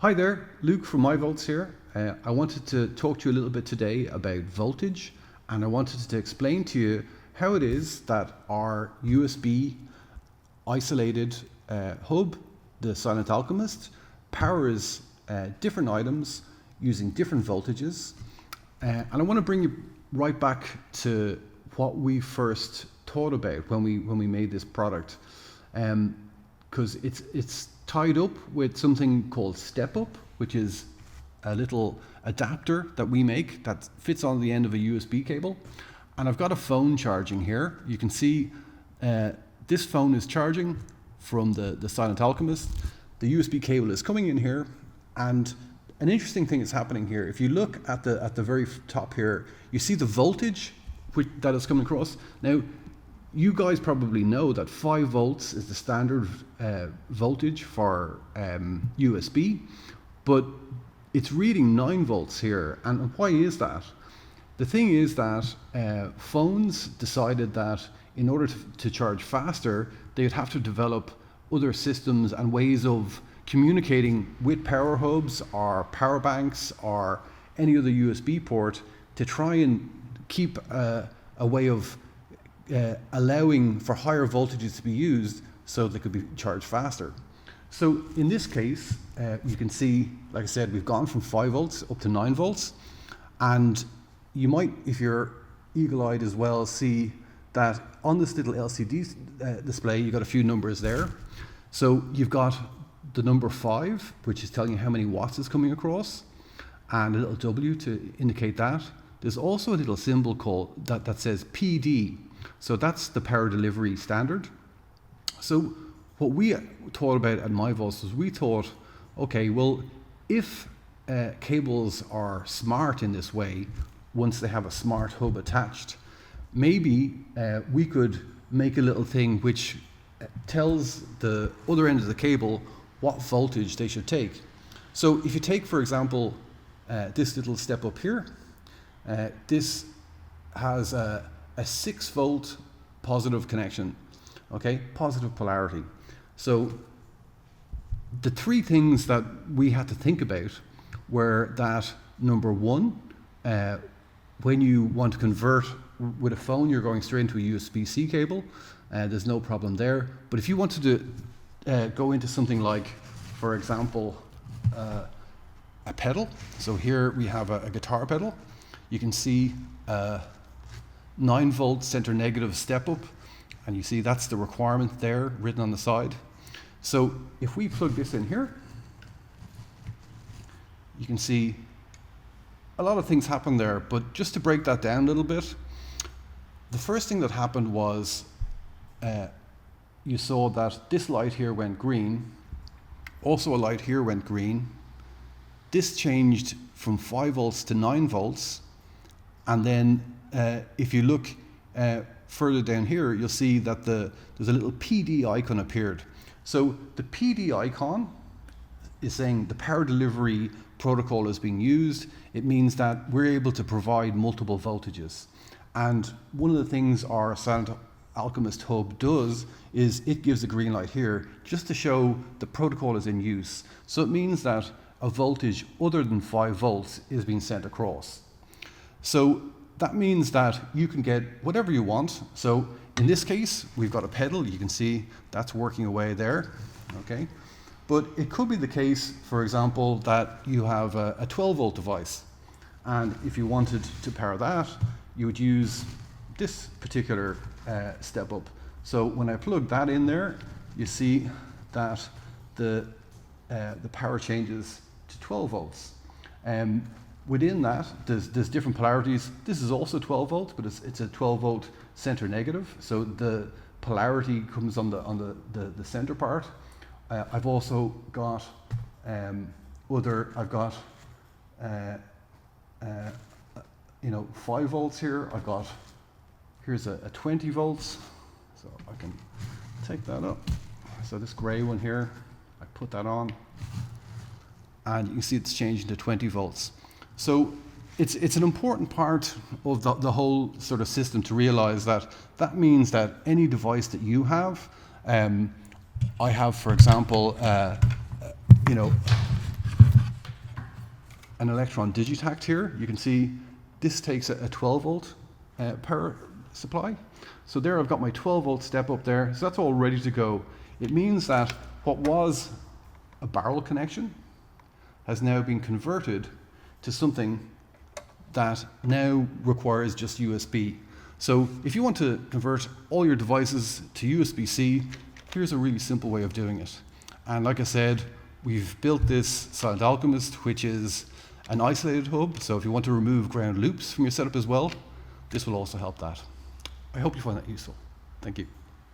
Hi there, Luke from myVolts here. I wanted to talk to you a little bit today about voltage, and I wanted to explain to you how it is that our USB isolated hub, the Silent Alchemist, powers different items using different voltages. And I want to bring you right back to what we first thought about when we made this product, because it's tied up with something called Step Up, which is a little adapter that we make that fits on the end of a USB cable. And I've got a phone charging here. You can see this phone is charging from the Silent Alchemist. The USB cable is coming in here, and an interesting thing is happening here. If you look at the very top here, you see the voltage that is coming across. Now, you guys probably know that 5 volts is the standard voltage for USB, but it's reading 9 volts here. And why is that? The thing is that phones decided that in order to charge faster, they'd have to develop other systems and ways of communicating with power hubs or power banks or any other USB port to try and keep a way of allowing for higher voltages to be used so they could be charged faster. So in this case, you can see, like I said, we've gone from 5 volts up to 9 volts. And you might, if you're eagle-eyed as well, see that on this little LCD display, you've got a few numbers there. So you've got the number 5, which is telling you how many watts is coming across, and a little W to indicate that. There's also a little symbol called that says PD. So that's the power delivery standard. So what we thought about at myVolts was we thought, okay, well, if cables are smart in this way, once they have a smart hub attached, maybe we could make a little thing which tells the other end of the cable what voltage they should take. So if you take, for example, this little step up here, this has a 6 volt positive connection, okay, positive polarity. So the 3 things that we had to think about were that, number 1, when you want to convert with a phone, you're going straight into a USB-C cable, there's no problem there. But if you wanted to go into something like, for example, a pedal, so here we have a guitar pedal. You can see 9 volt center negative step up, and you see that's the requirement there written on the side. So if we plug this in here, you can see a lot of things happen there, but just to break that down a little bit, the first thing that happened was you saw that this light here went green, also a light here went green. This changed from 5 volts to 9 volts, and then if you look further down here, you'll see that there's a little PD icon appeared. So the PD icon is saying the power delivery protocol is being used. It means that we're able to provide multiple voltages. And one of the things our Silent Alchemist hub does is it gives a green light here just to show the protocol is in use. So it means that a voltage other than 5 volts is being sent across. So that means that you can get whatever you want. So in this case, we've got a pedal. You can see that's working away there, okay? But it could be the case, for example, that you have a 12 volt device. And if you wanted to power that, you would use this particular step up. So when I plug that in there, you see that the power changes to 12 volts. Within that, there's different polarities. This is also 12 volts, but it's a 12 volt center negative. So the polarity comes on the center part. I've also got I've got 5 volts here. Here's a 20 volts. So I can take that up. So this gray one here, I put that on, and you can see it's changing to 20 volts. So it's an important part of the whole sort of system to realize that means that any device that you have, I have, for example, an electron Digitakt here. You can see this takes a 12 volt power supply. So there I've got my 12 volt step up there. So that's all ready to go. It means that what was a barrel connection has now been converted to something that now requires just USB. So if you want to convert all your devices to USB-C, here's a really simple way of doing it. And like I said, we've built this Silent Alchemist, which is an isolated hub. So if you want to remove ground loops from your setup as well, this will also help that. I hope you find that useful. Thank you.